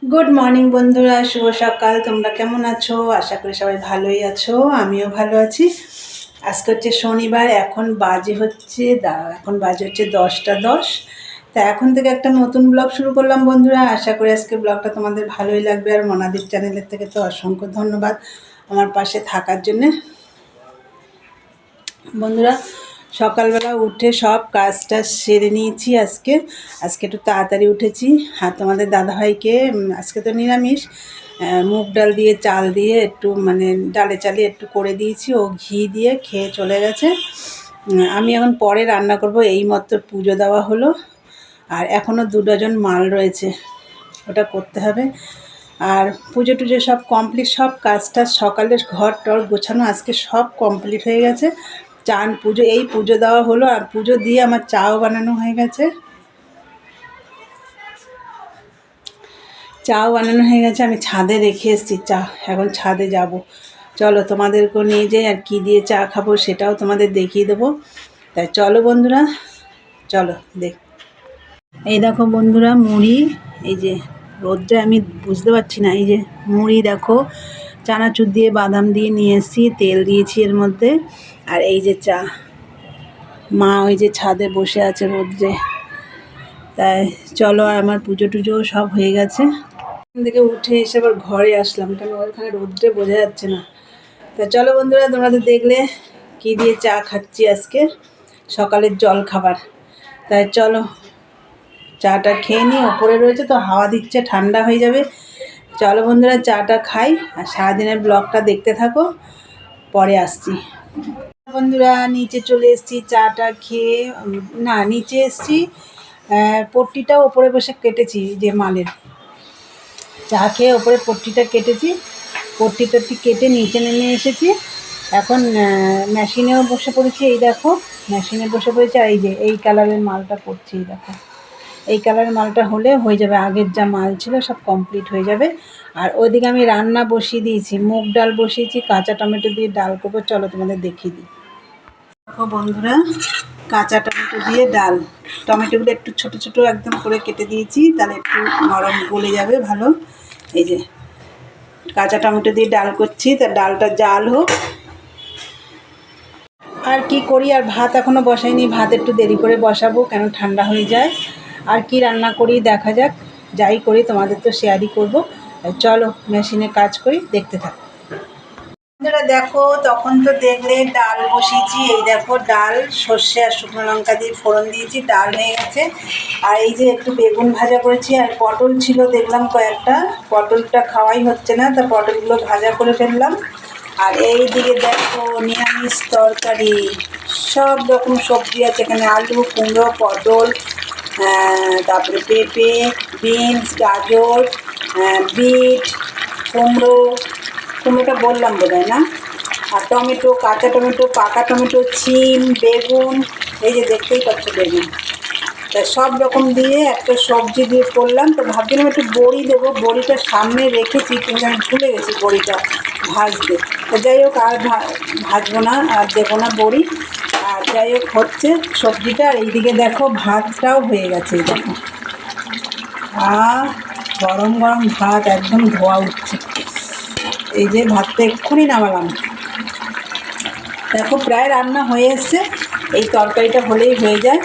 Good morning বন্ধুরা, শুভ সকাল। তোমরা কেমন আছো? আশা করি সবাই ভালোই আছো, আমিও ভালো আছি। আজকে হচ্ছে শনিবার, এখন বাজে হচ্ছে 10টা 10। তা এখন থেকে একটা নতুন ব্লগ শুরু করলাম বন্ধুরা। আশা করি আজকে ব্লগটা তোমাদের ভালোই লাগবে। আর মনাদির চ্যানেলের থেকে তো অসংখ্য ধন্যবাদ আমার পাশে থাকার জন্যে। বন্ধুরা, সকালবেলা উঠে সব কাজটা সেরে নিয়েছি। আজকে একটু তাড়াতাড়ি উঠেছি। আর তোমাদের দাদাভাইকে আজকে তো নিরামিষ, মুগ ডাল দিয়ে চাল দিয়ে একটু ডালে চালে একটু করে দিয়েছি। ও ঘি দিয়ে খেয়ে চলে গেছে। আমি এখন পরে রান্না করব। এইমাত্র পুজো দেওয়া হলো, আর এখনও 2 ডজন মাল রয়েছে, ওটা করতে হবে। আর পুজো টুজো সব কমপ্লিট, সব কাজটা সকালের ঘর টর গোছানো আজকে সব কমপ্লিট হয়ে গেছে। চান পুজো, এই পুজো দেওয়া হলো, আর পুজো দিয়ে আমার চাও বানানো হয়ে গেছে। আমি ছাদে রেখে এসেছি চা, এখন ছাদে যাব। চলো তোমাদেরকেও নিয়ে যাই, আর কী দিয়ে চা খাবো সেটাও তোমাদের দেখিয়ে দেবো। তাই চলো বন্ধুরা, চলো দেখ। এই দেখো বন্ধুরা, মুড়ি, এই যে রোদ্রে আমি বুঝতে পারছি না, এই যে মুড়ি দেখো, চানাচুর দিয়ে বাদাম দিয়ে নিয়ে এসেছি, তেল দিয়েছি এর মধ্যে। আর এই যে চা, মা ওই যে ছাদে বসে আছে রোদ্রে। তাই চলো, আর আমার পুজো টুজো সব হয়ে গেছে। ওখান থেকে উঠে এসে আবার ঘরে আসলাম, কেন ওখানে রোদ্রে বোঝা যাচ্ছে না। তা চলো বন্ধুরা, তোমরা তো দেখলে কী দিয়ে চা খাচ্ছি আজকে, সকালের জল খাবার। তাই চলো চাটা খেয়ে নিই, ওপরে রয়েছে তো হাওয়া দিচ্ছে, ঠান্ডা হয়ে যাবে। চলো বন্ধুরা, চাটা খাই আর সারাদিনের ব্লগটা দেখতে থাকো, পরে আসছি। বন্ধুরা, নিচে চলে এসেছি চাটা খেয়ে। না, নিচে এসেছি, পট্টিটা ওপরে বসে কেটেছি, যে মালের চা খেয়ে ওপরে পট্টিটা কেটেছি। পট্টি টট্টি কেটে নিচে নেমে এসেছি। এখন মেশিনেও বসে পড়েছি, এই দেখো মেশিনে বসে পড়েছি। আর এই যে এই কালারের মালটা করছি, এই দেখো এই কালারের মালটা হলে হয়ে যাবে, আগের যা মাল ছিল সব কমপ্লিট হয়ে যাবে। আর ওইদিকে আমি রান্না বসিয়ে দিয়েছি, মুগ ডাল বসিয়েছি, কাঁচা টমেটো দিয়ে ডাল করবো। চলো তোমাদের দেখিয়ে দিই। দেখো বন্ধুরা, কাঁচা টমেটো দিয়ে ডাল, টমেটোগুলো একটু ছোট ছোট একদম করে কেটে দিয়েছি, তাহলে একটু নরম গলে যাবে ভালো। এই যে কাঁচা টমেটো দিয়ে ডাল করছি, তা ডালটা জাল হোক। আর কি করি, আর ভাত এখনও বসাইনি, ভাত একটু দেরি করে বসাবো, কেন ঠান্ডা হয়ে যায়। আর কি রান্না করি দেখা যাক, যাই করি তোমাদের তো শেয়ারই করবো। চলো মেশিনে কাজ করি, দেখতে থাকো। বন্ধুরা দেখো, তখন তো দেখলে ডাল বসিয়েছি, এই দেখো ডাল সর্ষে আর শুকনো লঙ্কা দিয়ে ফোড়ন দিয়েছি, ডাল হয়ে গেছে। আর এই যে একটু বেগুন ভাজা করেছি, আর পটল ছিল দেখলাম কয়েকটা, পটলটা খাওয়াই হচ্ছে না, তা পটলগুলো ভাজা করে ফেললাম। আর এই দিকে দেখো নিরামিষ তরকারি, সব রকম সবজি আছে এখানে, আলু, কুমড়ো, পটল, তারপরে পেঁপে, বিনস, গাজর, বিট, কুমড়োটা বললাম বোধহয় না, আর টমেটো, কাঁচা টমেটো, পাকা টমেটো, শিম, বেগুন, এই যে দেখতেই পাচ্ছ বেগুন। তা সব রকম দিয়ে একটা সবজি দিয়ে করলাম। তো ভাবছিলাম একটু বড়ি দেবো, বড়িটা সামনে রেখেছি কিন্তু আমি ভুলে গেছি বড়িটা ভাজতে। তো যাই হোক, আর ভাজবো না, আর দেবো না বড়ি। আর যাই হোক হচ্ছে সবজিটা। আর এইদিকে দেখো ভাতটাও হয়ে গেছে, এই দেখো, আর গরম গরম ভাত একদম ধোয়া উঠছে। এই যে ভাতটা এক্ষুনি নামালাম, দেখো প্রায় রান্না হয়ে এসছে। এই তরকারিটা হলেই হয়ে যায়।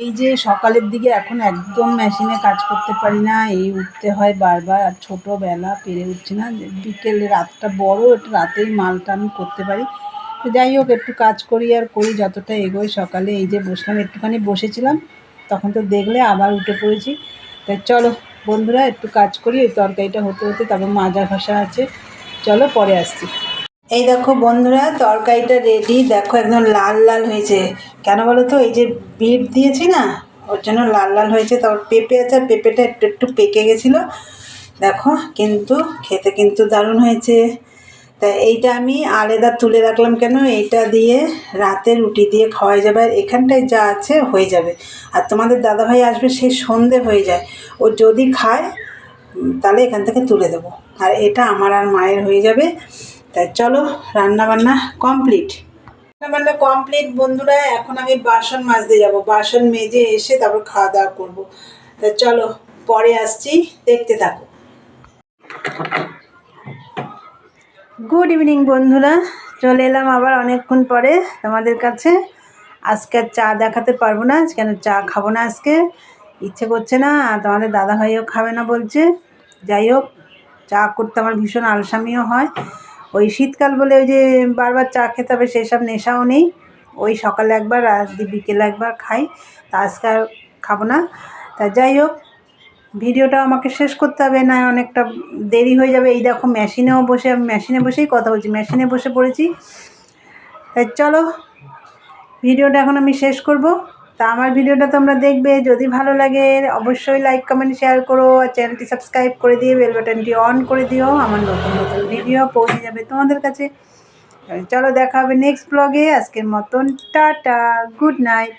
এই যে সকালের দিকে এখন একদম মেশিনে কাজ করতে পারি না, এই উঠতে হয় বারবার, আর ছোটোবেলা পেরে উঠছি না। বিকেলে রাতটা বড়, একটু রাতেই মালটা আমি করতে পারি। তো যাই হোক একটু কাজ করি, আর করি যতটা এগোই। সকালে এই যে বসলাম, একটুখানি বসেছিলাম, তখন তো দেখলে আবার উঠে পড়েছি। তাই চলো বন্ধুরা একটু কাজ করি, এই তরকারিটা হতে হতে, তারপর মাজা ঘষা আছে। চলো পরে আসছি। এই দেখো বন্ধুরা, তরকারিটা রেডি, দেখো একদম লাল লাল হয়েছে। কেন বলো তো, এই যে বিট দিয়েছি না, ওর জন্য লাল লাল হয়েছে। তারপর পেঁপে আছে, আর পেঁপেটা একটু একটু পেকে গেছিলো দেখো, কিন্তু খেতে কিন্তু দারুণ হয়েছে। তা এইটা আমি আলাদা তুলে রাখলাম, কেন এইটা দিয়ে রাতে রুটি দিয়ে খাওয়া যাবে, আর এখানটায় যা আছে হয়ে যাবে। আর তোমাদের দাদাভাই আসবে, সেই সন্ধে হয়ে যায়, ও যদি খায় তাহলে এখান থেকে তুলে দেবো, আর এটা আমার আর মায়ের হয়ে যাবে। তাই চলো রান্নাবান্না কমপ্লিট। রান্নাবান্না কমপ্লিট বন্ধুরা, এখন আমি বাসন মাজতে যাব, বাসন মেজে এসে তারপর খাওয়া দাওয়া করবো। তাই চলো পরে আসছি, দেখতে থাকো। গুড ইভিনিং বন্ধুরা, চলে এলাম আবার অনেকক্ষণ পরে তোমাদের কাছে। আজকে আর চা দেখাতে পারবো না, কেন চা খাবো না আজকে, ইচ্ছে করছে না, আর তোমাদের দাদাভাইও খাবে না বলছে। যাই হোক, চা করতে আমার ভীষণ আলসামিও হয়। ওই শীতকাল বলে ওই যে বারবার চা খেতে হবে সেসব নেশাও নেই। ওই সকালে একবার আর বিকেলে একবার খাই, তা আজকে আর খাবো না। তা যাই হোক, ভিডিওটা আমাকে শেষ করতে হবে, না অনেকটা দেরি হয়ে যাবে। এই দেখো মেশিনেও বসে, আমি মেশিনে বসেই কথা বলছি, মেশিনে বসে পড়েছি। তাই চলো, ভিডিওটা এখন আমি শেষ করব। তা আমার ভিডিওটা তোমরা দেখবে, যদি ভালো লাগে অবশ্যই লাইক কমেন্ট শেয়ার করো, আর চ্যানেলটি সাবস্ক্রাইব করে দিয়ে বেল বাটনটি অন করে দিও, আমার নতুন নতুন ভিডিও পৌঁছে যাবে তোমাদের কাছে। চলো, দেখা হবে নেক্সট ব্লগে। আজকের মতন টাটা, গুড নাইট।